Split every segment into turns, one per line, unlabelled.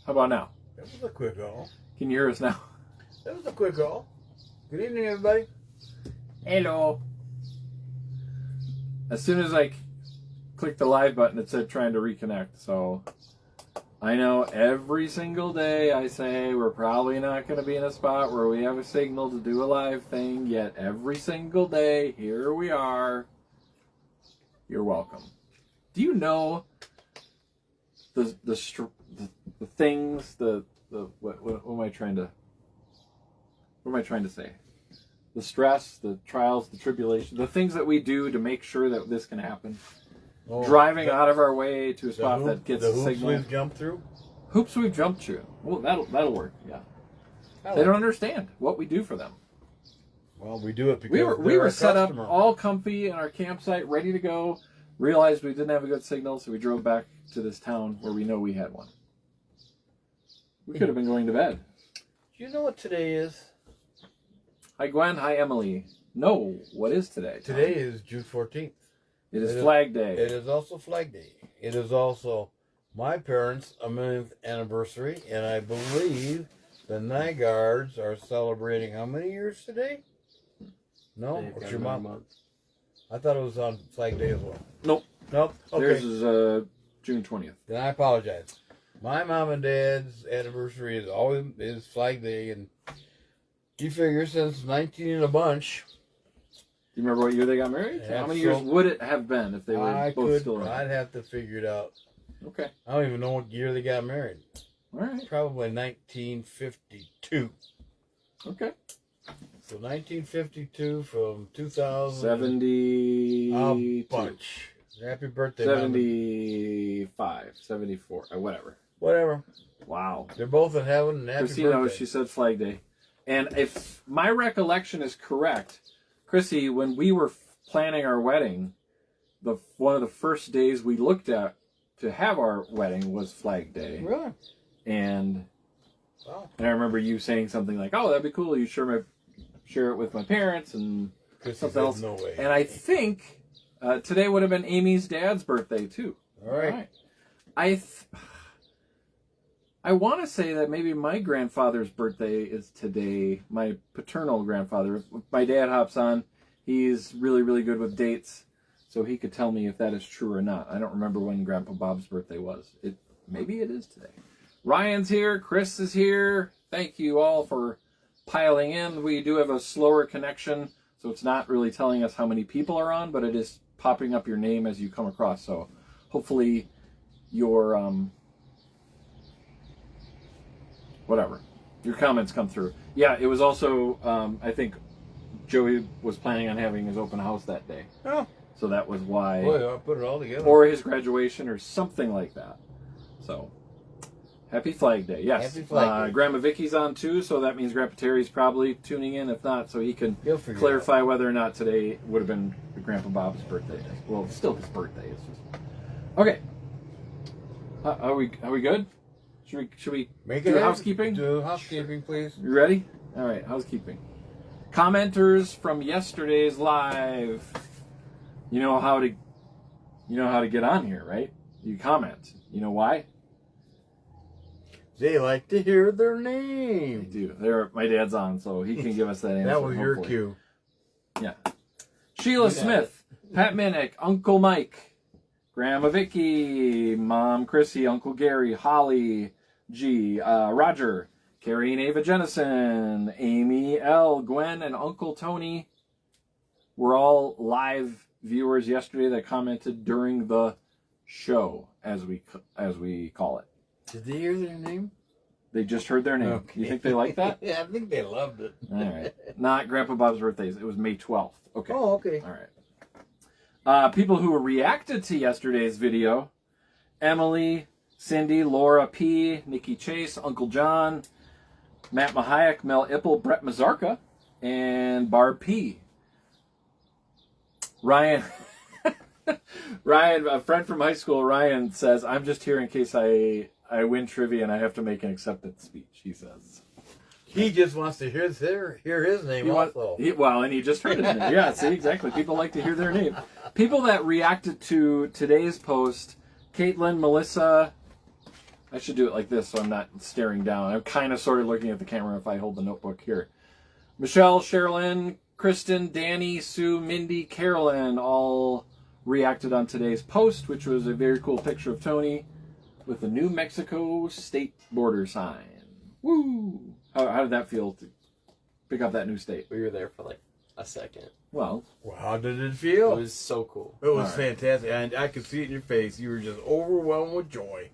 How about now?
That was a quick call.
Can you hear us now?
That was a quick call. Good evening, everybody.
Hello. As soon as I clicked the live button, it said trying to reconnect. So I know every single day I say we're probably not going to be in a spot where we have a signal to do a live thing, yet every single day, here we are. You're welcome. Do you know the things, what am I trying to say? The stress, the trials, the tribulation, the things that we do to make sure that this can happen. Oh, driving out of our way to a spot that gets a signal.
Hoops we've jumped through?
Hoops we've jumped through. Well, that'll work, yeah. They don't understand what we do for them.
Well, we do it because
we were set up all comfy in our campsite, ready to go. Realized we didn't have a good signal, so we drove back to this town where we know we had one. We could have been going to bed.
Do you know what today is?
Hi, Gwen. Hi, Emily. No, what is today?
Today is June 14th.
It is Flag Day.
It is also Flag Day. It is also my parents' 1 millionth anniversary, and I believe the Nygaards are celebrating how many years today? No? What's your mom? I thought it was on Flag Day as well.
Nope.
Nope. Okay.
Theirs is June 20th.
Then I apologize. My mom and dad's anniversary is Flag Day, and you figure since 19 and a bunch.
Do you remember what year they got married? How many years would it have been if they were both still around?
I'd have to figure it out.
Okay.
I don't even know what year they got married.
All right.
Probably 1952.
Okay.
So 1952 from 2000.
70.
A bunch. Happy birthday,
75, 74, whatever.
Whatever.
Wow.
They're both in heaven and happy
Chrissy
birthday.
knows, she said Flag Day. And if my recollection is correct, Chrissy, when we were planning our wedding, one of the first days we looked at to have our wedding was Flag Day.
Really?
And
wow.
And I remember you saying something like, "Oh, that'd be cool. You share it with my parents and something else."
No way.
And I think today would have been Amy's dad's birthday too.
All right.
I want to say that maybe my grandfather's birthday is today. My paternal grandfather. If my dad hops on, he's really, really good with dates, so he could tell me if that is true or not. I don't remember when Grandpa Bob's birthday was. Maybe it is today. Ryan's here. Chris is here. Thank you all for piling in. We do have a slower connection, so it's not really telling us how many people are on, but it is popping up your name as you come across. So hopefully your your comments come through. Yeah, it was also I think Joey was planning on having his open house that day.
Oh.
So that was why.
Boy, I'll put it all together.
Or his graduation or something like that. So happy Flag Day. Yes.
Happy Flag Day.
Grandma Vicky's on too, so that means Grandpa Terry's probably tuning in. If not, so he can clarify whether or not today would have been Grandpa Bob's birthday. Well, it's still his birthday. It's just okay. Are we good? Should we do housekeeping?
Do housekeeping, please.
You ready? All right, housekeeping. Commenters from yesterday's live. You know how to get on here, right? You comment. You know why?
They like to hear their name.
They do. My dad's on, so he can give us that answer.
That was your cue.
Yeah. Sheila Smith, Pat Minnick, Uncle Mike, Grandma Vicky, Mom Chrissy, Uncle Gary, Holly G, Roger, Carrie and Ava Jennison, Amy L, Gwen, and Uncle Tony were all live viewers yesterday that commented during the show, as we call it.
Did they hear their name?
They just heard their name. Okay. You think they like that?
Yeah, I think they loved it.
All right. Not Grandpa Bob's birthdays. It was May 12th. Okay.
Oh, okay.
All right. People who reacted to yesterday's video: Emily, Cindy, Laura P, Nikki Chase, Uncle John, Matt Mahayak, Mel Ipple, Brett Mazarka, and Barb P. Ryan, a friend from high school, Ryan says, "I'm just here in case I win trivia and I have to make an acceptance speech," he says.
He just wants to hear his name also.
And he just heard his name. Yeah, see, exactly. People like to hear their name. People that reacted to today's post: Caitlin, Melissa, I should do it like this so I'm not staring down. I'm kind of sort of looking at the camera if I hold the notebook here. Michelle, Sherilyn, Kristen, Danny, Sue, Mindy, Carolyn all reacted on today's post, which was a very cool picture of Tony with the New Mexico state border sign. Woo! How did that feel to pick up that new state?
We were there for like a second.
Well,
how did it feel?
It was so cool.
It was fantastic, and I could see it in your face. You were just overwhelmed with joy.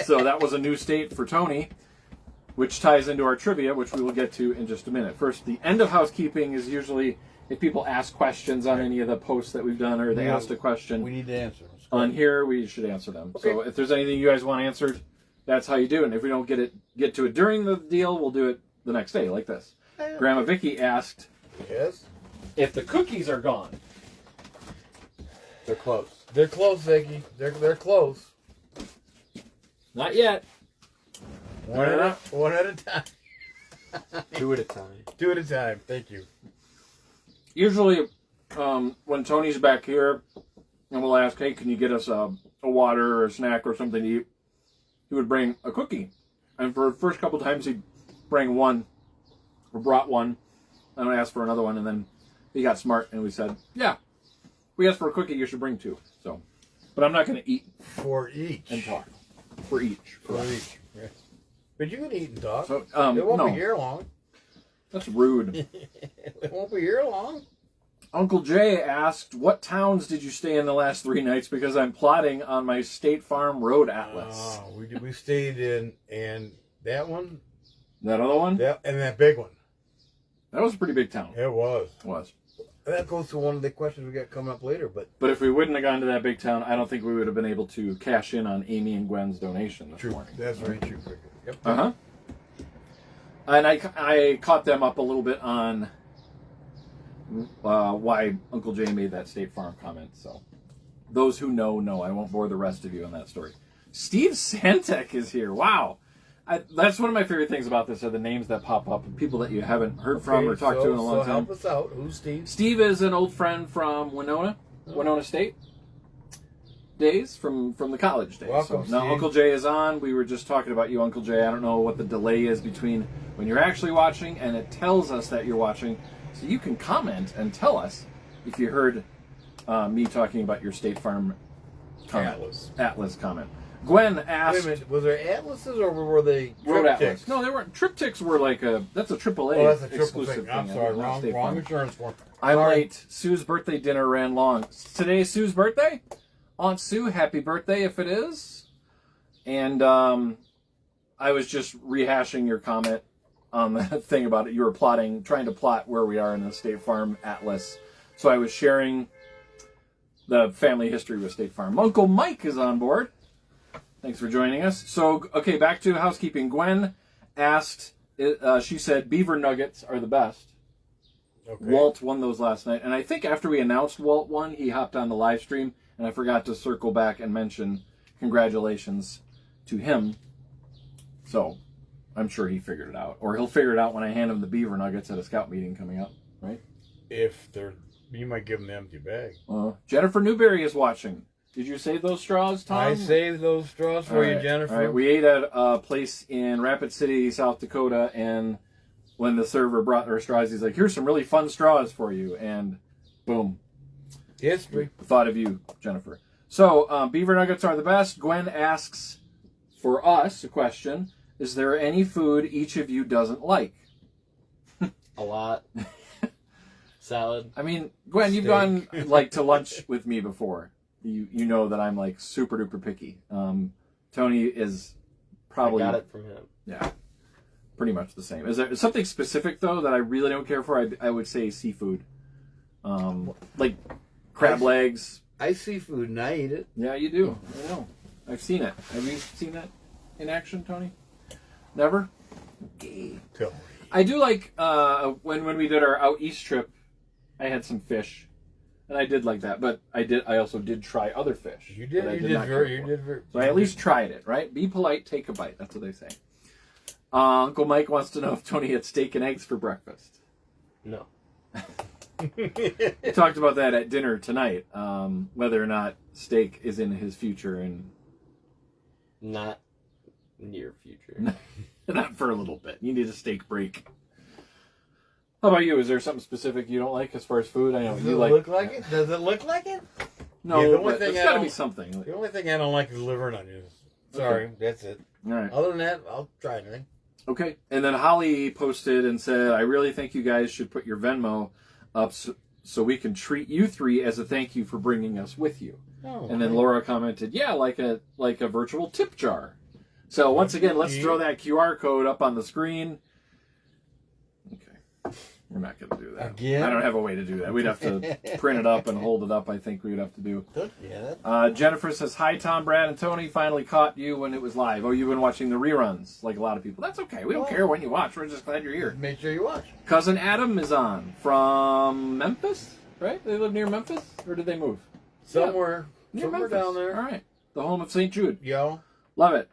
So that was a new state for Tony, which ties into our trivia, which we will get to in just a minute. First, the end of housekeeping is usually if people ask questions on any of the posts that we've done, or they asked a question.
We need to answer them.
On here, we should answer them.
Okay.
So if there's anything you guys want answered, that's how you do it. And if we don't get to it during the deal, we'll do it the next day, like this. Grandma Vicky asked,
yes,
if the cookies are gone.
They're close.
They're close, Vicky. They're close.
Not yet.
One at a time.
2 at a time.
2 at a time. Thank you.
Usually, when Tony's back here, and we'll ask, hey, can you get us a water or a snack or something to eat? He would bring a cookie. And for the first couple times, he'd bring one, or brought one, and I asked for another one, and then he got smart, and we said, yeah, we asked for a cookie, you should bring 2. So, but I'm not going to eat.
For each.
And talk. For each.
For each. Yeah. But you can eat and talk.
So,
it won't
no.
be here long.
That's rude.
It won't be here long.
Uncle Jay asked, what towns did you stay in the last 3 nights? Because I'm plotting on my State Farm Road Atlas.
We stayed in, and that one.
That other one?
And that big one.
That was a pretty big town.
It was.
It was.
That goes to one of the questions we got coming up later. But
if we wouldn't have gone to that big town, I don't think we would have been able to cash in on Amy and Gwen's donation this morning.
That's very true. Yep.
Uh-huh. And I caught them up a little bit on why Uncle Jay made that State Farm comment. So those who know. I won't bore the rest of you on that story. Steve Santek is here. Wow. That's one of my favorite things about this are the names that pop up and people that you haven't heard from or talked to in a long time.
Help us out. Who's Steve?
Steve is an old friend from Winona State days, from the college days.
Welcome,
now
Steve.
Uncle Jay is on. We were just talking about you, Uncle Jay. I don't know what the delay is between when you're actually watching and it tells us that you're watching. So you can comment and tell us if you heard me talking about your State Farm comment. Atlas comment. Gwen asked...
Wait a minute, was there atlases or were they
Road
trip
Atlas.
ticks?
No, they weren't. Triptychs were like that's a AAA
Oh, that's a triple
exclusive
thing. I'm
thing.
sorry,
Not State
wrong
Farm.
insurance form.
I'm late. Sue's birthday dinner ran long. Today's Sue's birthday? Aunt Sue, happy birthday if it is. And I was just rehashing your comment on the thing about it. You were trying to plot where we are in the State Farm Atlas. So I was sharing the family history with State Farm. Uncle Mike is on board. Thanks for joining us. So, okay, back to housekeeping. Gwen asked, she said, beaver nuggets are the best. Okay. Walt won those last night. And I think after we announced Walt won, he hopped on the live stream, and I forgot to circle back and mention congratulations to him. So, I'm sure he figured it out. Or he'll figure it out when I hand him the beaver nuggets at a scout meeting coming up, right?
You might give him the empty bag.
Jennifer Newberry is watching. Did you save those straws, Tom?
I saved those straws for you, Jennifer.
All right. We ate at a place in Rapid City, South Dakota, and when the server brought our straws, he's like, here's some really fun straws for you. And boom.
History.
Thought of you, Jennifer. So, beaver nuggets are the best. Gwen asks for us a question. Is there any food each of you doesn't like?
A lot. Salad.
I mean, Gwen, you've gone like to lunch with me before. You know that I'm like super duper picky. Tony is probably...
I got it from him.
Yeah, pretty much the same. Is there something specific, though, that I really don't care for? I would say seafood. Like crab legs.
I seafood and I eat it.
Yeah, you do. I know. I've seen it. Have you seen that in action, Tony? Never? Okay. I do like when we did our out east trip, I had some fish. And I did like that, but I also did try other fish.
You did. You did very.
So I at least tried it, right? Be polite, take a bite. That's what they say. Uncle Mike wants to know if Tony had steak and eggs for breakfast.
No.
We talked about that at dinner tonight. Whether or not steak is in his future, and
not near future.
Not for a little bit. You need a steak break. How about you? Is there something specific you don't like as far as food? I know
Does
you
it
like.
look like it? Does it look like it?
No,
Yeah, the only
but
thing
it's
I
got to
don't-
be something.
The only thing I don't like is liver and onions. Sorry, that's it.
All right.
Other than that, I'll try anything.
Okay. And then Holly posted and said, "I really think you guys should put your Venmo up so we can treat you three as a thank you for bringing us with you."
Oh,
And then
okay.
Laura commented, "Yeah, like a virtual tip jar." So once again, let's throw that QR code up on the screen. Okay. We're not going to do that.
Again?
I don't have a way to do that. We'd have to print it up and hold it up, I think we would have to do.
Yeah.
Jennifer says, "Hi, Tom, Brad, and Tony. Finally caught you when it was live. Oh, you've been watching the reruns, like a lot of people. That's okay. We don't care when you watch. We're just glad you're here."
Make sure you watch.
Cousin Adam is on from Memphis, right? They live near Memphis? Or did they move?
Somewhere
Near
somewhere
Memphis.
down there.
All right. The home of St. Jude.
Yo.
Love it.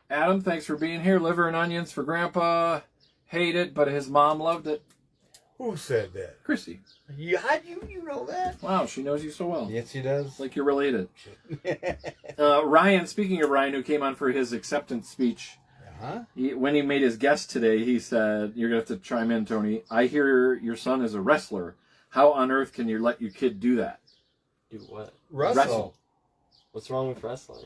Adam, thanks for being here. Liver and onions for Grandpa. Hate it, but his mom loved it.
Who said that?
Chrissy.
Yeah, how do you know that?
Wow, she knows you so well.
Yes, he does.
It's like you're related. Ryan, speaking of Ryan, who came on for his acceptance speech,
Huh?
when he made his guest today, he said, "You're going to have to chime in, Tony. I hear your son is a wrestler. How on earth can you let your kid do that?"
Do what?
Wrestle.
What's wrong with wrestling?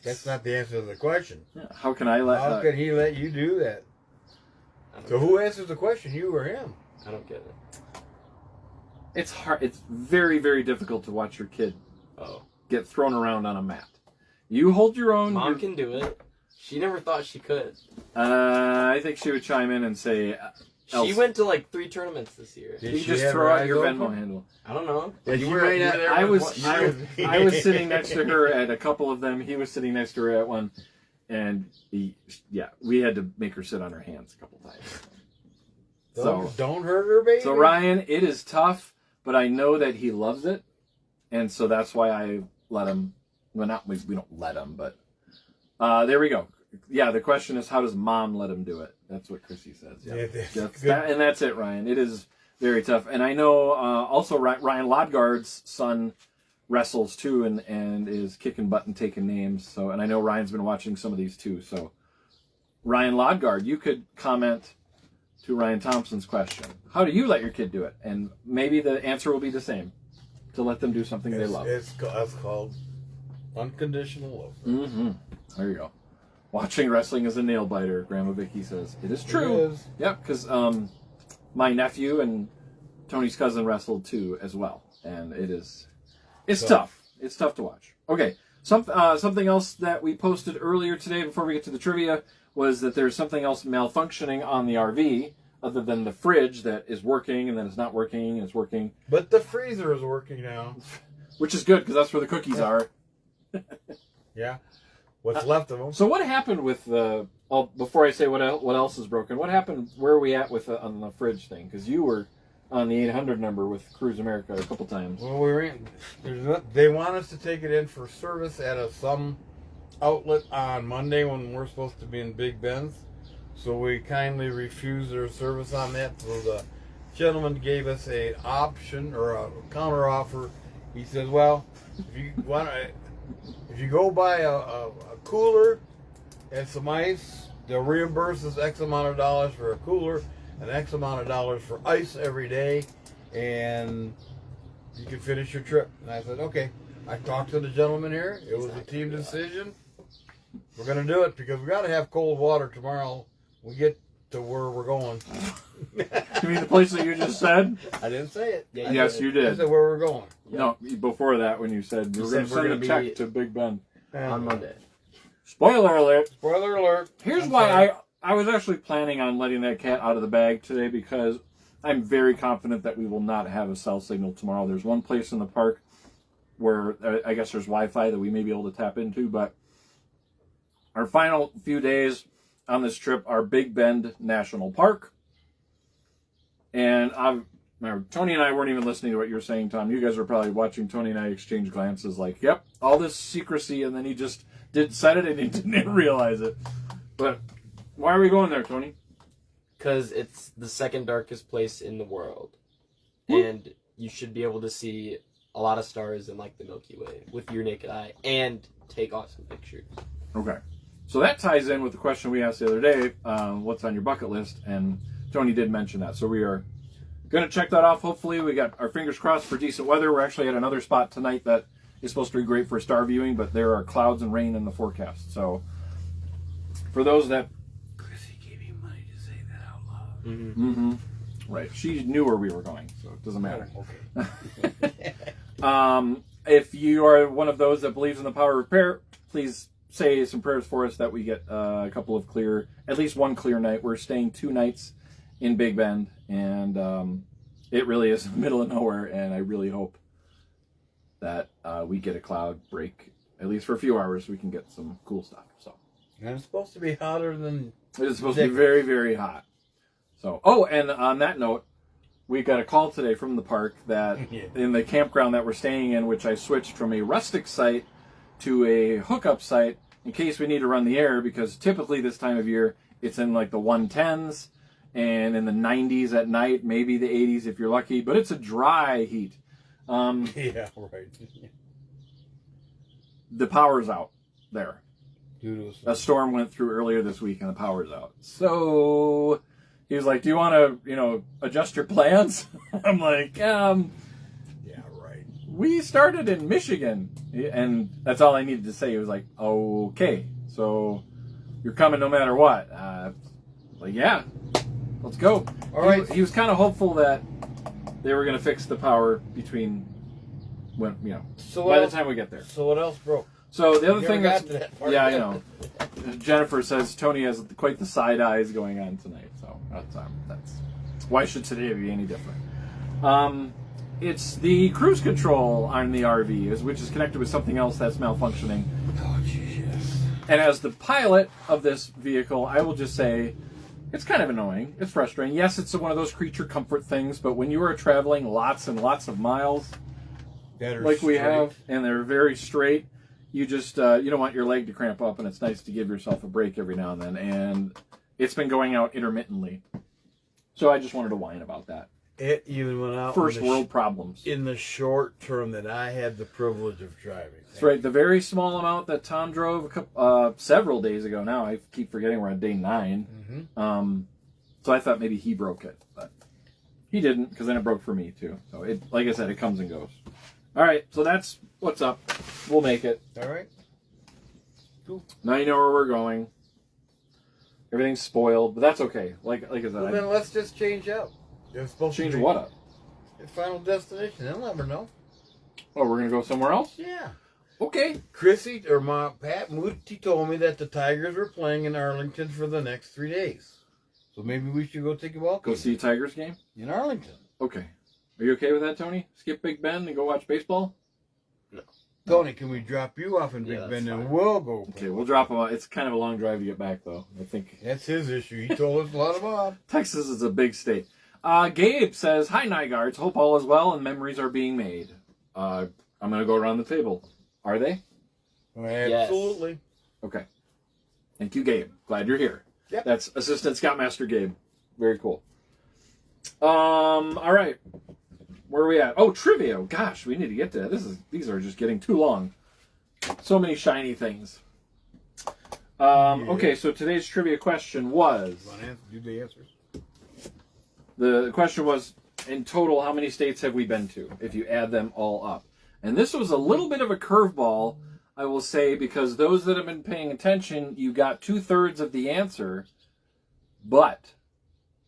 That's not the answer to the question.
Yeah, how can I let...
How can he let you do that?
I don't
So
get
who answers the question, you or him?
it. I don't get it.
It's hard. It's very, very difficult to watch your kid
Oh.
get thrown around on a mat. You hold your own.
Mom can do it. She never thought she could.
I think she would chime in and say,
She went to like 3 tournaments this year.
Did
"You
she
just
have
throw
her
out
eyes
your
open?
Venmo handle."
I don't know.
Yeah,
you
you
were
might
you
not-
were there.
I
with
was
what?
I was sitting next to her at a couple of them. He was sitting next to her at one, and we had to make her sit on her hands a couple times.
Don't hurt her, baby.
So Ryan, it is tough, but I know that he loves it, and so that's why I let him. Well, not we don't let him, but there we go. Yeah, the question is, how does Mom let him do it? That's what Chrissy says. Yeah,
that's good.
and that's it, Ryan. It is very tough, and I know also Ryan Lodgaard's son wrestles too, and is kicking butt and taking names. So, and I know Ryan's been watching some of these too. So, Ryan Lodgaard, you could comment to Ryan Thompson's question. How do you let your kid do it? And maybe the answer will be the same. To let them do something they love.
It's called unconditional love.
Mm-hmm. There you go. Watching wrestling is a nail biter, Grandma Vicky says. It is true.
It is.
Yep, because my nephew and Tony's cousin wrestled too as well. And it's tough. It's tough to watch. Okay, something else that we posted earlier today before we get to the trivia was that there's something else malfunctioning on the RV other than the fridge that is working and then it's not working and it's working.
But the freezer is working now.
Which is good because that's where the cookies are.
Yeah. What's left of them?
So what happened with the... Oh, before I say what else is broken, what happened... Where are we at with on the fridge thing? Because you were on the 800 number with Cruise America a couple times.
Well, they want us to take it in for service at some outlet on Monday when we're supposed to be in Big Ben's. So we kindly refused their service on that. So the gentleman gave us an option or a counter offer. He says, "Well, if you go buy a cooler and some ice, they'll reimburse us X amount of dollars for a cooler and X amount of dollars for ice every day, and you can finish your trip." And I said, "Okay." I talked to the gentleman here. It was a team decision. We're going to do it because we got to have cold water tomorrow. We get to where we're going.
You mean the place that you just said?
I didn't say it.
Yeah,
Yes, you
I
did.
said where we're going.
No, before that when you said we're going to send a check to Big Ben.
On Monday.
Spoiler alert.
Spoiler alert.
Here's
I'm
why
sorry.
I was actually planning on letting that cat out of the bag today because I'm very confident that we will not have a cell signal tomorrow. There's one place in the park where I guess there's Wi-Fi that we may be able to tap into, but our final few days on this trip are Big Bend National Park. And Tony and I weren't even listening to what you were saying, Tom. You guys were probably watching Tony and I exchange glances like, yep, all this secrecy, and then he just said it and he didn't realize it. But why are we going there, Tony?
Because it's the second darkest place in the world.
Woo.
And you should be able to see a lot of stars in like the Milky Way with your naked eye and take awesome pictures.
Okay. So that ties in with the question we asked the other day, what's on your bucket list? And Tony did mention that. So we are going to check that off. Hopefully we got our fingers crossed for decent weather. We're actually at another spot tonight that is supposed to be great for star viewing, but there are clouds and rain in the forecast. So for those that...
Chrissy gave you money to say that out loud.
Mm-hmm.
Mm-hmm. Right. She knew where we were going, so it doesn't matter.
Oh, okay.
If you are one of those that believes in the power of repair, please say some prayers for us that we get a couple of clear, at least one clear night. We're staying 2 nights in Big Bend, and it really is in the middle of nowhere, and I really hope that we get a cloud break, at least for a few hours, so we can get some cool stuff. So
And it's supposed to be hotter than...
it's supposed to be very, very hot. So, oh, and on that note, we got a call today from the park that in the campground that we're staying in, which I switched from a rustic site to a hookup site in case we need to run the air, because typically this time of year it's in like the 110s and in the 90s at night, maybe the 80s if you're lucky, but it's a dry heat.
Yeah, right.
The power's out there.
Due
A storm went through earlier this week and the power's out. So he was like, do you want to, adjust your plans? I'm like,
yeah, right.
we started in Michigan. And that's all I needed to say. He was like, okay, so you're coming no matter what. Like, yeah, let's go.
All right.
He was kind of hopeful that they were going to fix the power between when,
So
by the time we get there.
So what else broke?
So the other
You
thing
never
that's,
got to that part
yeah, I
yet.
know. Jennifer says Tony has quite the side eyes going on tonight. So that's why should today be any different? It's the cruise control on the RV, which is connected with something else that's malfunctioning.
Oh, Jesus.
And as the pilot of this vehicle, I will just say it's kind of annoying. It's frustrating. Yes, it's one of those creature comfort things, but when you are traveling lots and lots of miles, like we have, and they're very straight, you just you don't want your leg to cramp up, and it's nice to give yourself a break every now and then. And it's been going out intermittently, so I just wanted to whine about that.
It even went out
First world problems.
in the short term that I had the privilege of driving.
That's right. The very small amount that Tom drove several days ago. Now I keep forgetting we're on day 9.
Mm-hmm.
So I thought maybe he broke it, but he didn't, because then it broke for me too. So it, like I said, it comes and goes. All right, so that's what's up. We'll make it.
All right. Cool.
Now you know where we're going. Everything's spoiled, but that's okay. Like I said,
Well, then let's just change up. They're supposed
change
to be
what up?
the final destination. They'll never know.
Oh, we're gonna go somewhere else?
Yeah.
Okay.
Chrissy or Pat Moody told me that the Tigers were playing in Arlington for the next 3 days. So maybe we should go take a walk.
Go see a Tigers game?
in Arlington.
Okay. Are you okay with that, Tony? Skip Big Ben and go watch baseball?
Tony, can we drop you off in
Yeah,
Big
that's
Bend and
fine.
we'll go?
Okay, we'll drop him off. It's kind of a long drive to get back, though. I think
That's his issue. He told us a lot about.
Texas is a big state. Gabe says, hi, Nygards. Hope all is well and memories are being made. I'm going to go around the table. Are they?
Absolutely.
Okay. Thank you, Gabe. Glad you're here.
Yep.
That's Assistant Scoutmaster Gabe. Very cool. All right. Where are we at? Oh, trivia. Gosh, we need to get to that. These are just getting too long. So many shiny things. Okay, so today's trivia question was...
Want to do the answers?
The question was, in total, how many states have we been to, if you add them all up? And this was a little bit of a curveball, I will say, because those that have been paying attention, you got 2/3 of the answer, but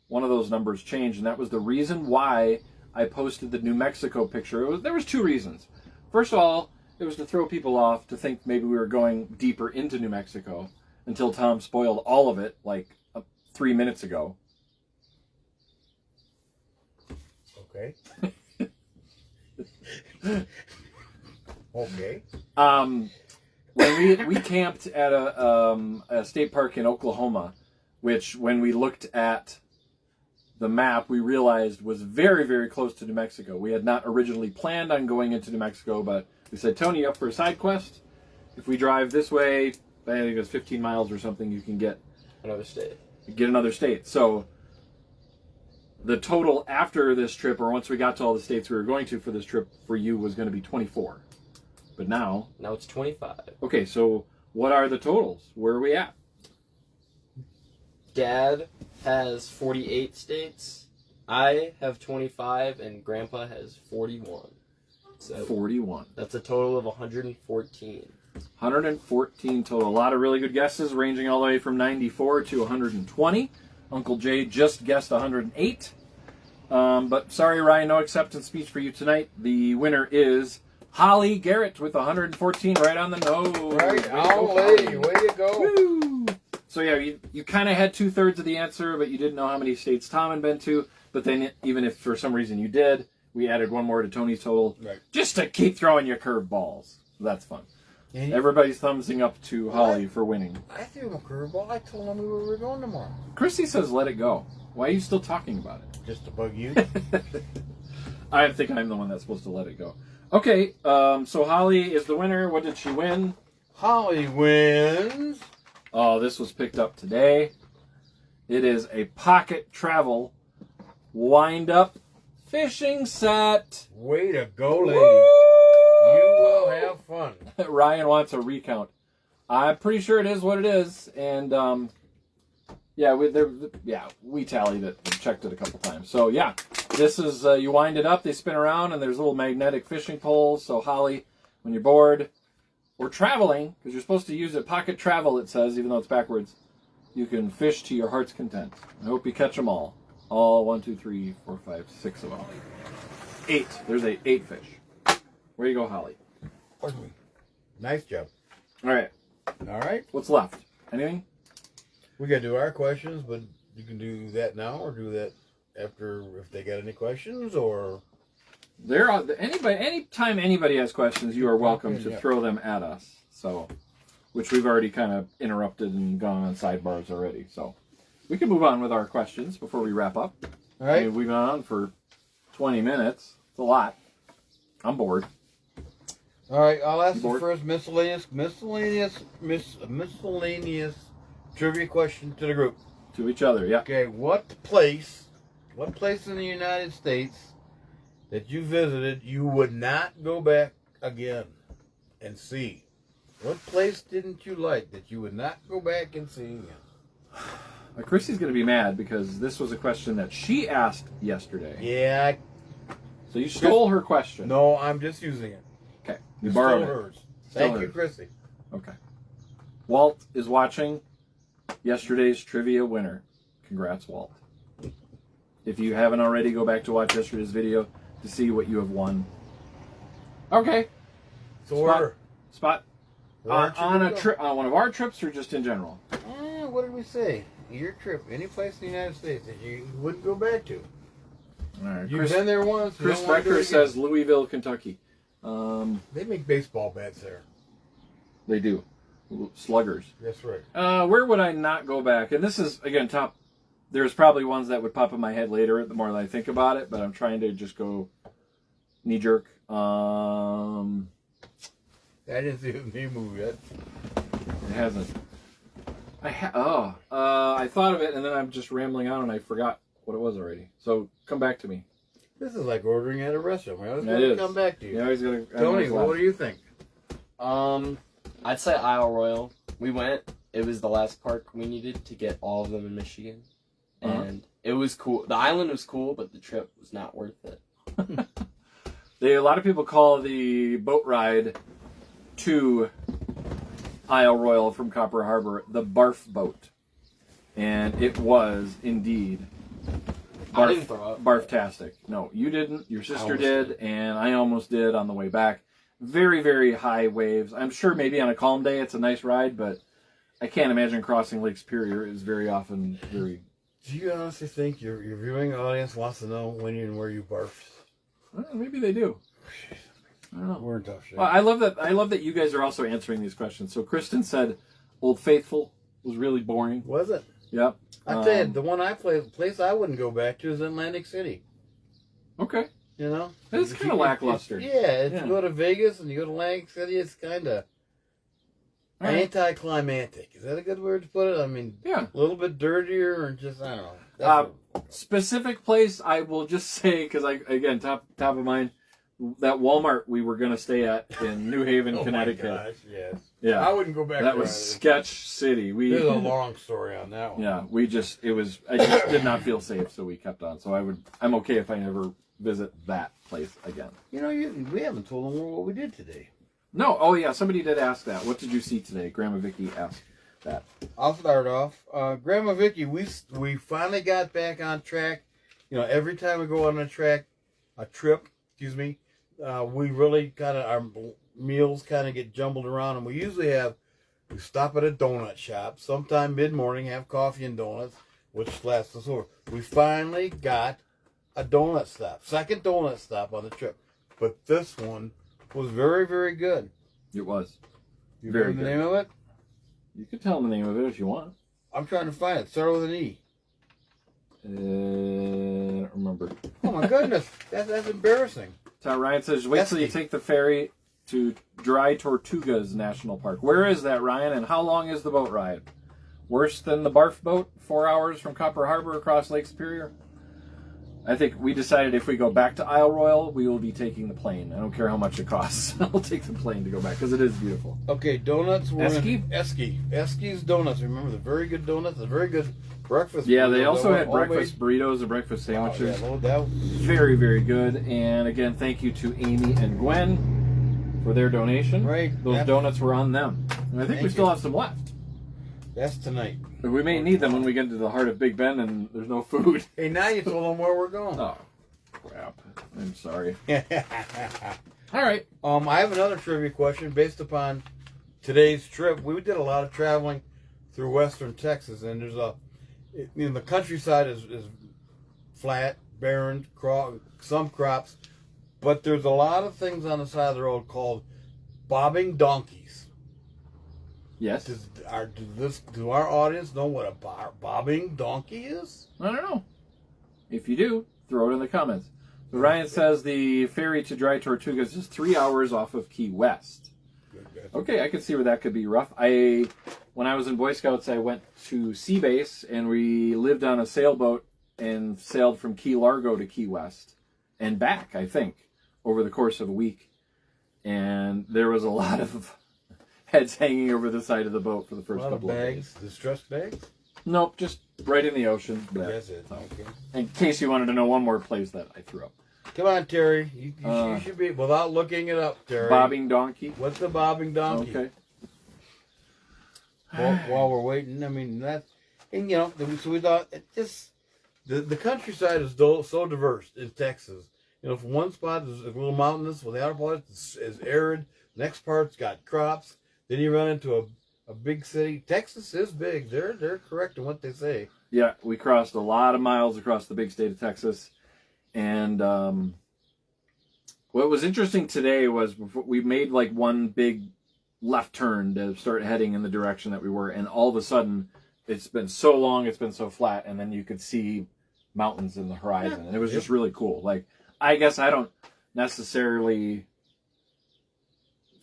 one of those numbers changed, and that was the reason why I posted the New Mexico picture. There was 2 reasons. First of all, it was to throw people off to think maybe we were going deeper into New Mexico, until Tom spoiled all of it, like 3 minutes ago.
Okay. Okay.
When we camped at a state park in Oklahoma, which when we looked at the map, we realized was very, very close to New Mexico. We had not originally planned on going into New Mexico, but we said, Tony, up for a side quest? If we drive this way, I think it was 15 miles or something, you can get
Another state.
another state. So the total after this trip, or once we got to all the states we were going to for this trip, for you was going to be 24. But now
Now it's 25.
okay, so what are the totals? Where are we at?
Dad has 48 states. I have 25, and Grandpa has 41. So
41.
that's a total of 114.
114 total. A lot of really good guesses, ranging all the way from 94 to 120. Uncle Jay just guessed 108. But sorry, Ryan, no acceptance speech for you tonight. The winner is Holly Garrett with 114, right on the nose.
Right, oh, lady, way to go.
Woo! So yeah, you kind of had 2/3 of the answer, but you didn't know how many states Tom had been to. But then, even if for some reason you did, we added one more to Tony's total,
Right.
just to keep throwing you curveballs. That's fun.
And
Everybody's thumbsing up to Holly for winning.
I threw him a curveball. I told him we were going tomorrow.
Christy says, "Let it go." Why are you still talking about it?
Just to bug you.
I think I'm the one that's supposed to let it go. Okay, so Holly is the winner. What did she win?
Holly wins.
Oh, this was picked up today. It is a pocket travel wind-up fishing set.
Way to go, lady.
Woo!
You will have fun.
Ryan wants a recount. I'm pretty sure it is what it is, and we tallied it and checked it a couple times. So yeah, this is you wind it up, they spin around, and there's little magnetic fishing poles. So Holly, when you're bored or traveling, because you're supposed to use it, pocket travel, it says, even though it's backwards, you can fish to your heart's content. I hope you catch them all. All 1, 2, 3, 4, 5, 6 of them. 8. There's 8 fish. Where you go, Holly?
Pardon me. Nice job.
All right.
All right.
What's left? Anything?
We got to do our questions, but you can do that now or do that after if they got any questions or...
There are anytime anybody has questions, you are welcome to
Yeah.
throw them at us. So, which we've already kind of interrupted and gone on sidebars already. So, we can move on with our questions before we wrap up.
All right.
I mean, we've gone on for 20 minutes. It's a lot. I'm bored.
All right, I'll ask
You
the
bored?
first miscellaneous trivia question to the group.
To each other, yeah.
Okay, what place in the United States that you visited you would not go back again and see? What place didn't you like that you would not go back and see again?
Christy's going to be mad because this was a question that she asked yesterday.
Yeah,
So you stole her question.
no, I'm just using it.
Okay. You
Just
borrowed
stole
it.
hers.
Stole
Thank you,
hers.
Chrissy.
Okay. Walt is watching yesterday's trivia winner. Congrats, Walt. If you haven't already, go back to watch yesterday's video to see what you have won. Okay.
So order.
Spot.
Where aren't you
On
gonna
a
go?
trip, on one of our trips, or just in general?
What did we say? Your trip, any place in the United States that you wouldn't go back to.
All right.
You've been there once. you
Chris
don't wanna do it
Becker
again.
says Louisville, Kentucky.
They make baseball bats there.
They do. Sluggers.
That's right.
Where would I not go back? And this is, again, top. There's probably ones that would pop in my head later the more that I think about it, but I'm trying to just go knee jerk.
I didn't see the new movie yet.
It hasn't. I thought of it, and then I'm just rambling on, and I forgot what it was already. So come back to me.
This is like ordering at a restaurant. I was
It
going to
is.
come back to you.
You always gotta.
Tony, what do you think?
I'd say Isle Royale. We went. It was the last park we needed to get all of them in Michigan. And it was cool. The island was cool, but the trip was not worth it.
A lot of people call the boat ride to Isle Royale from Copper Harbor the barf boat. And it was indeed
I didn't throw up.
barf-tastic. No, you didn't. Your sister
almost
did,
did.
and I almost did on the way back. Very, very high waves. I'm sure maybe on a calm day it's a nice ride, but I can't imagine crossing Lake Superior is very often very...
Do you honestly think your viewing audience wants to know when and where you barfed?
Maybe they do. I don't know.
We're in tough shape.
Well, I love that you guys are also answering these questions. So Kristen said Old Faithful was really boring.
Was it?
Yep.
I tell you, the one I played, the place I wouldn't go back to is Atlantic City.
Okay.
You know?
It's
If
kinda
you-
lackluster.
If
Yeah.
you go to Vegas and you go to Atlantic City, it's kind of
All right.
anticlimactic. Is that a good word to put it? I mean,
Yeah.
a little bit dirtier and just, I don't know. That's
Specific place I will just say, because top of mind, that Walmart we were going to stay at in New Haven,
Oh
Connecticut.
my gosh, yes.
Yeah.
I wouldn't go back
That
there
was
either.
sketch city.
There's a long story on that one.
Yeah, I just did not feel safe, so we kept on. So I'm okay if I never visit that place again.
You know, we haven't told them what we did today.
No, oh yeah, somebody did ask that. What did you see today? Grandma Vicky asked that.
I'll start off. Grandma Vicky, we finally got back on track. You know, every time we go on a trip, we really kind of, our meals kind of get jumbled around, and we stop at a donut shop sometime mid-morning, have coffee and donuts, which lasts us over. We finally got a donut stop, second donut stop on the trip, but this one was very, very good.
It was.
You
Very
remember the
good.
name of it?
You could tell them the name of it if you want.
I'm trying to find it. Start with an E.
I don't remember.
Oh my goodness, that's embarrassing.
So Ryan says, wait till you take the ferry to Dry Tortugas National Park. Where is that, Ryan, and how long is the boat ride? Worse than the barf boat? 4 hours from Copper Harbor across Lake Superior? I think we decided if we go back to Isle Royale, we will be taking the plane. I don't care how much it costs. I'll take the plane to go back because it is beautiful.
Okay, donuts were
Esky?
Esky's Donuts. Remember the very good donuts, the very good breakfast.
Yeah, they
burritos,
also had
homemade-
breakfast burritos and breakfast sandwiches.
Oh, yeah,
Very, very good. And again, thank you to Amy and Gwen for their donation.
Right.
Those donuts were on them. And I think we
Thank
still
you.
have some left.
that's tonight.
But we may need them when we get into the heart of Big Ben and there's no food.
Hey, now you told them where we're going.
Oh, crap. I'm sorry. All right.
I have another trivia question based upon today's trip. We did a lot of traveling through western Texas, and the countryside is flat, barren, some crops, but there's a lot of things on the side of the road called bobbing donkeys.
Yes.
Do our audience know what a bobbing donkey is?
I don't know. If you do, throw it in the comments. So Ryan says the ferry to Dry Tortugas is 3 hours off of Key West. Okay, I could see where that could be rough. When I was in Boy Scouts, I went to Sea Base, and we lived on a sailboat and sailed from Key Largo to Key West and back, I think, over the course of a week. And there was a lot of heads hanging over the side of the boat for the first couple of
bags,
days.
distressed bags.
Nope, just right in the ocean.
That's it. Okay.
In case you wanted to know one more place that I threw up.
Come on, Terry. You should be, without looking it up, Terry.
Bobbing donkey.
What's the bobbing donkey?
Okay.
While we're waiting, I mean, and you know, so we thought, the countryside is so diverse in Texas. You know, from one spot is a little mountainous, well, the other part is arid, next part's got crops, then you run into a big city. Texas is big. They're correct in what they say.
Yeah, we crossed a lot of miles across the big state of Texas. And what was interesting today was we made like one big left turn to start heading in the direction that we were. And all of a sudden, it's been so long, it's been so flat. And then you could see mountains in the horizon. And it was just really cool. Like, I guess I don't necessarily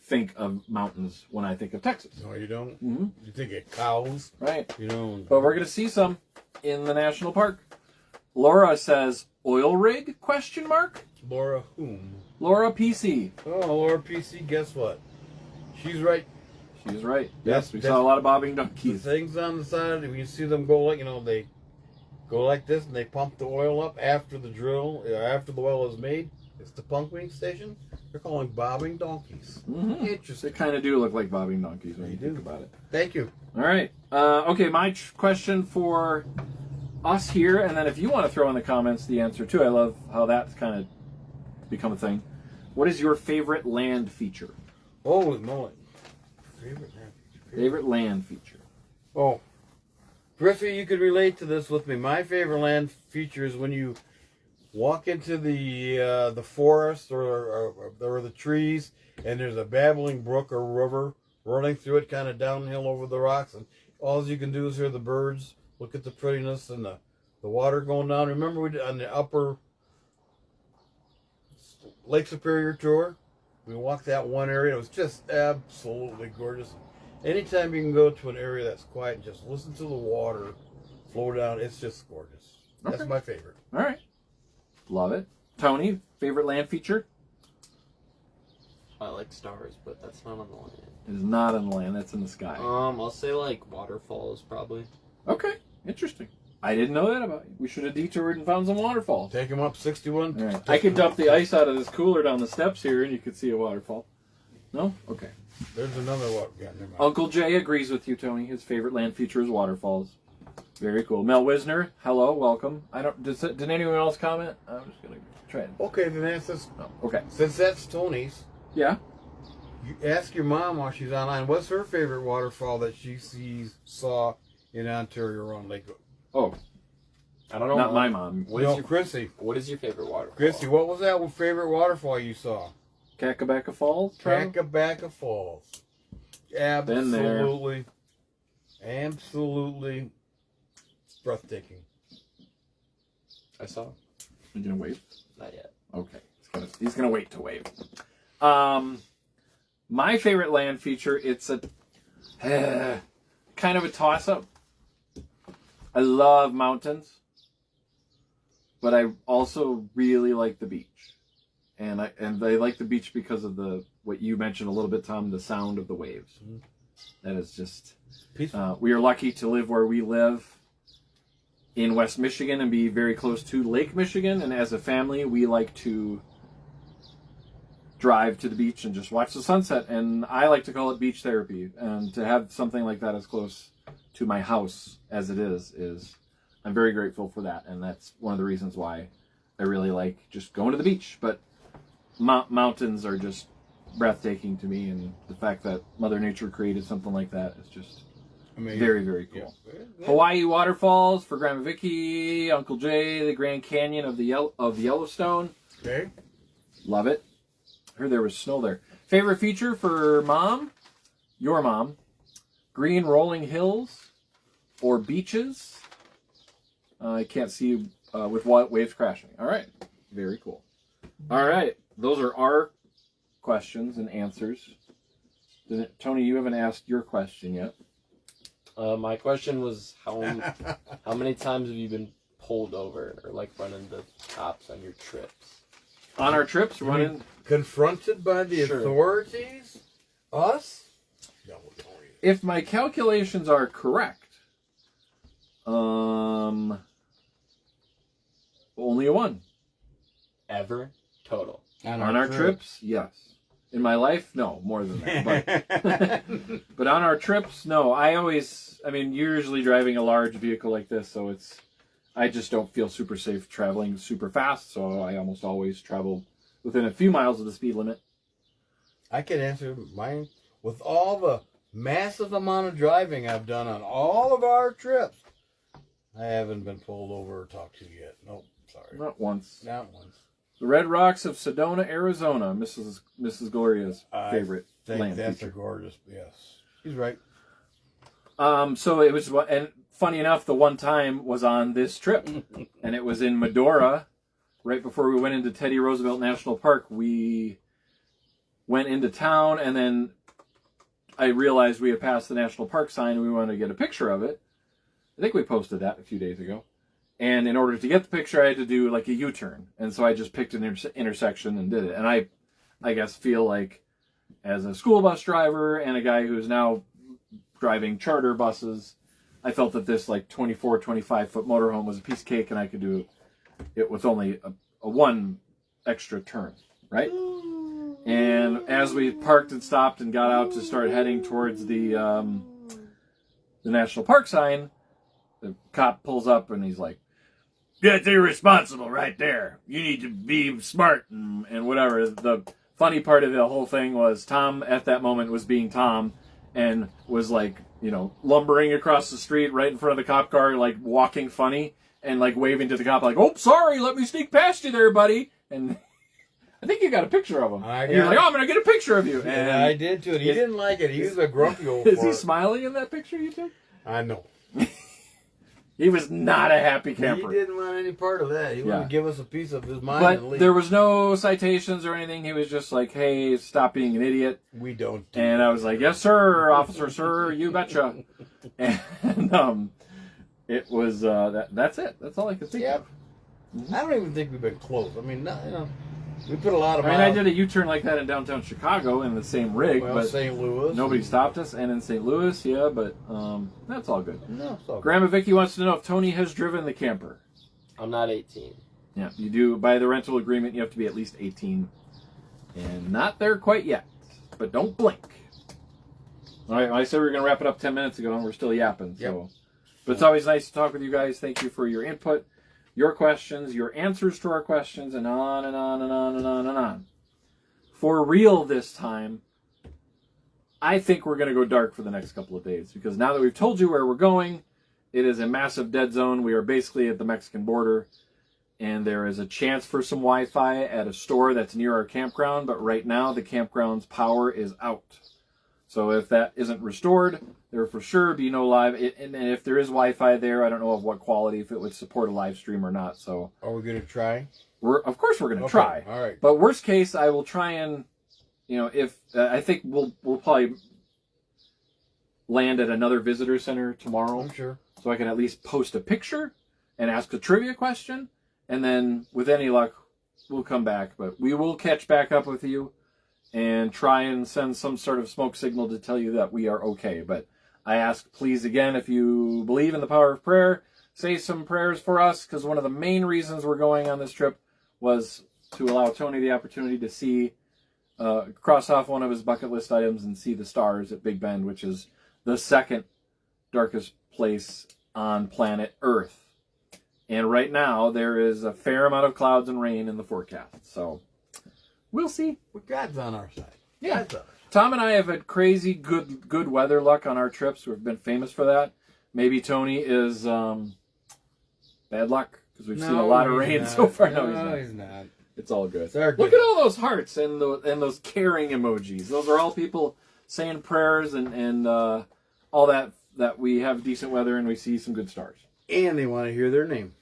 think of mountains when I think of Texas.
No, you don't?
Mm-hmm.
You think of cows?
Right.
You know.
But we're going to see some in the national park. Laura says, oil rig, question mark?
Laura whom?
Laura PC.
Oh, Laura PC, guess what? She's right.
She's right. Yes, we saw a lot of bobbing
The
donkeys.
things on the side, if you see them go like, you know, they go like this and they pump the oil up after the after the oil is made. It's the pumping station. They're calling bobbing donkeys.
Mm-hmm.
Interesting.
They kind of do look like bobbing donkeys when you
They
think
do.
about it.
Thank you.
All right. Okay, my question for us here, and then if you want to throw in the comments the answer too. I love how that's kind of become a thing. What is your favorite land feature?
Holy moly.
Favorite land feature.
Oh. Griffey, you could relate to this with me. My favorite land feature is when you walk into the forest or the trees, and there's a babbling brook or river running through it, kind of downhill over the rocks, and all you can do is hear the birds, look at the prettiness and the water going down. Remember we did on the upper Lake Superior tour? We walked that one area. It was just absolutely gorgeous. Anytime you can go to an area that's quiet and just listen to the water flow down, it's just gorgeous. That's
Okay.
my favorite.
All right. Love it. Tony, favorite land feature?
I like stars, but that's not on the land.
It is not on the land. That's in the sky.
I'll say like waterfalls, probably.
Okay, interesting. I didn't know that about you. We should have detoured and found some waterfalls.
Take him up 61.
All right. I could dump the ice out of this cooler down the steps here, and you could see a waterfall. No? Okay.
There's another one. Yeah, never mind.
Uncle Jay agrees with you, Tony. His favorite land feature is waterfalls. Very cool. Mel Wisner, hello, welcome. Did anyone else comment? I'm just gonna try it.
Okay, then ask this.
No. Okay.
Since that's Tony's,
Yeah.
you ask your mom while she's online. What's her favorite waterfall that she saw in Ontario on Lake?
Oh,
I don't know.
not my mom.
No, Chrissy.
What is your favorite waterfall?
Chrissy, what was that favorite waterfall you saw?
Kakabaka Falls. Trevor?
Kakabaka Falls.
Been there.
Absolutely. Absolutely. It's breathtaking.
I saw.
You gonna wave?
Not yet.
Okay. He's gonna wait to wave. My favorite land feature. It's a kind of a toss-up. I love mountains, but I also really like the beach, and I like the beach because of what you mentioned a little bit, Tom, the sound of the waves.
Mm-hmm.
That is just
Peaceful.
we are lucky to live where we live in West Michigan and be very close to Lake Michigan, and as a family, we like to drive to the beach and just watch the sunset, and I like to call it beach therapy, and to have something like that as close to my house as it is I'm very grateful for that, and that's one of the reasons why I really like just going to the beach. But mountains are just breathtaking to me, and the fact that Mother Nature created something like that is just
Amazing.
very, very cool.
Yeah.
Hawaii waterfalls for Grandma Vicky, Uncle Jay, the Grand Canyon of the Yellowstone.
Okay.
Love it. Heard there was snow there. Favorite feature for Mom? Your mom? Green rolling hills or beaches? I can't see with waves crashing. All right. Very cool. All right. Those are our questions and answers. Tony, you haven't asked your question yet.
My question was how many times have you been pulled over or like run into cops on your trips?
On our trips, running.
Confronted by the
Sure.
authorities? Us? No, Tony.
If my calculations are correct, only one.
Ever? Total.
On our trips, yes. In my life, no, more than that. But on our trips, no. You're usually driving a large vehicle like this, so I just don't feel super safe traveling super fast, so I almost always travel within a few miles of the speed limit.
I can answer mine with all the massive amount of driving I've done on all of our trips. I haven't been pulled over or talked to yet. Nope, sorry.
Not once.
Not once.
The Red Rocks of Sedona, Arizona, Mrs. Gloria's favorite
I think
land
that's
feature.
a gorgeous, yes. He's right.
So it was, and funny enough, the one time was on this trip, and it was in Medora, right before we went into Teddy Roosevelt National Park. We went into town, and then I realized we had passed the national park sign, and we wanted to get a picture of it. I think we posted that a few days ago. And in order to get the picture, I had to do like a U-turn. And so I just picked an intersection and did it. And I guess feel like as a school bus driver and a guy who's now driving charter buses, I felt that this like 24, 25-foot motorhome was a piece of cake, and I could do it with only a one extra turn, right? And as we parked and stopped and got out to start heading towards the national park sign, the cop pulls up and he's like, "That's irresponsible right there. You need to be smart," and whatever. The funny part of the whole thing was Tom at that moment was being Tom and was like, lumbering across the street right in front of the cop car, like walking funny and like waving to the cop like, "Oh, sorry, let me sneak past you there, buddy." And I think you got a picture of him. And you're like, "Oh, I'm going to get a picture of you." And
I did too. And he didn't like it. He was a grumpy old
Is he
fart.
smiling in that picture you took?
I know.
He was not a happy camper.
He didn't want any part of that. He wanted to give us a piece of his mind and
But
leave.
there was no citations or anything. He was just like, "Hey, stop being an idiot."
We don't.
And I was like, "Yes, sir, officer, sir, you betcha." And it was that's it. That's all I could think
Yep.
of.
I don't even think we've been close. I mean, We put a lot of
I mean, I did a U-turn like that in downtown Chicago in the same rig,
well,
but
St. Louis.
nobody stopped us. And in St. Louis, yeah, but that's all good.
No, it's all good.
Grandma Vicky wants to know if Tony has driven the camper.
I'm not 18.
Yeah, you do. By the rental agreement, you have to be at least 18. And not there quite yet. But don't blink. All right, well, I said we were going to wrap it up 10 minutes ago, and we're still yapping. So.
Yep.
But it's always nice to talk with you guys. Thank you for your input, your questions, your answers to our questions, and on and on and on and on and on. For real this time, I think we're going to go dark for the next couple of days. Because now that we've told you where we're going, it is a massive dead zone. We are basically at the Mexican border. And there is a chance for some Wi-Fi at a store that's near our campground. But right now, the campground's power is out. So if that isn't restored, there will for sure be no live. And if there is Wi-Fi there, I don't know of what quality, if it would support a live stream or not. So
Are we going to try?
Of course we're going to try.
All right.
But worst case, I will try and, if I think we'll probably land at another visitor center tomorrow.
I'm sure.
So I can at least post a picture and ask a trivia question. And then, with any luck, we'll come back. But we will catch back up with you and try and send some sort of smoke signal to tell you that we are okay. But I ask, please, again, if you believe in the power of prayer, say some prayers for us, because one of the main reasons we're going on this trip was to allow Tony the opportunity to see, cross off one of his bucket list items and see the stars at Big Bend, which is the second darkest place on planet Earth. And right now, there is a fair amount of clouds and rain in the forecast. So, we'll see.
Well, God's on our side.
Yeah.
God's on our side.
Tom and I have had crazy good weather luck on our trips. We've been famous for that. Maybe Tony is bad luck because we've seen a lot of rain so far. No,
he's not.
It's all good.
It's our
Look
good.
at all those hearts and those caring emojis. Those are all people saying prayers and all that we have decent weather and we see some good stars.
And they want to hear their name.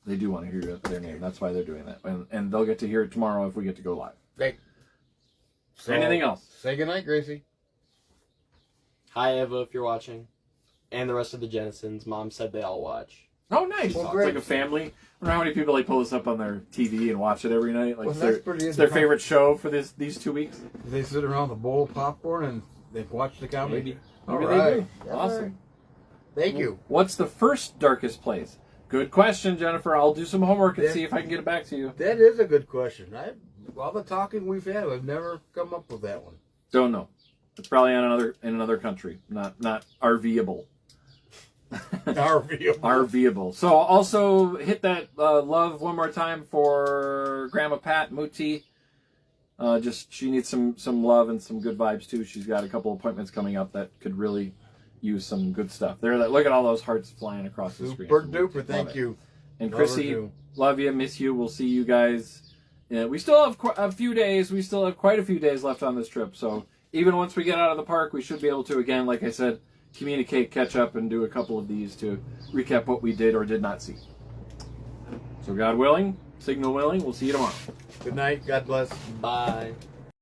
They do want to hear their name. That's why they're doing that. And they'll get to hear it tomorrow if we get to go live.
Hey. So,
Anything else?
Say goodnight, Gracie.
Hi, Eva, if you're watching. And the rest of the Jennisons. Mom said they all watch.
Oh, nice.
Well,
It's
great.
like a family. I wonder how many people pull this up on their TV and watch it every night. Like
Well, that's pretty
it's their
interesting.
favorite show for these 2 weeks.
They sit around with a bowl of popcorn and they watch the comedy.
Maybe.
All
Maybe they
right.
do. Awesome.
Thank you.
What's the first darkest place? Good question, Jennifer. I'll do some homework and
Yeah.
see if I can get it back to you.
That is a good question. All the talking we've had, we've never come up with that one.
Don't know. It's probably in another country, not RVable. RVable. So also hit that love one more time for Grandma Pat Muti. She needs some love and some good vibes too. She's got a couple appointments coming up that could really use some good stuff. Look at all those hearts flying across the screen.
Super duper.
Love
Thank
it.
you.
And
Love her
Chrissy,
too.
love you, miss you. We'll see you guys. We still have a few days. We still have quite a few days left on this trip. So even once we get out of the park, we should be able to, again, like I said, communicate, catch up, and do a couple of these to recap what we did or did not see. So God willing, signal willing, we'll see you tomorrow.
Good night. God bless.
Bye.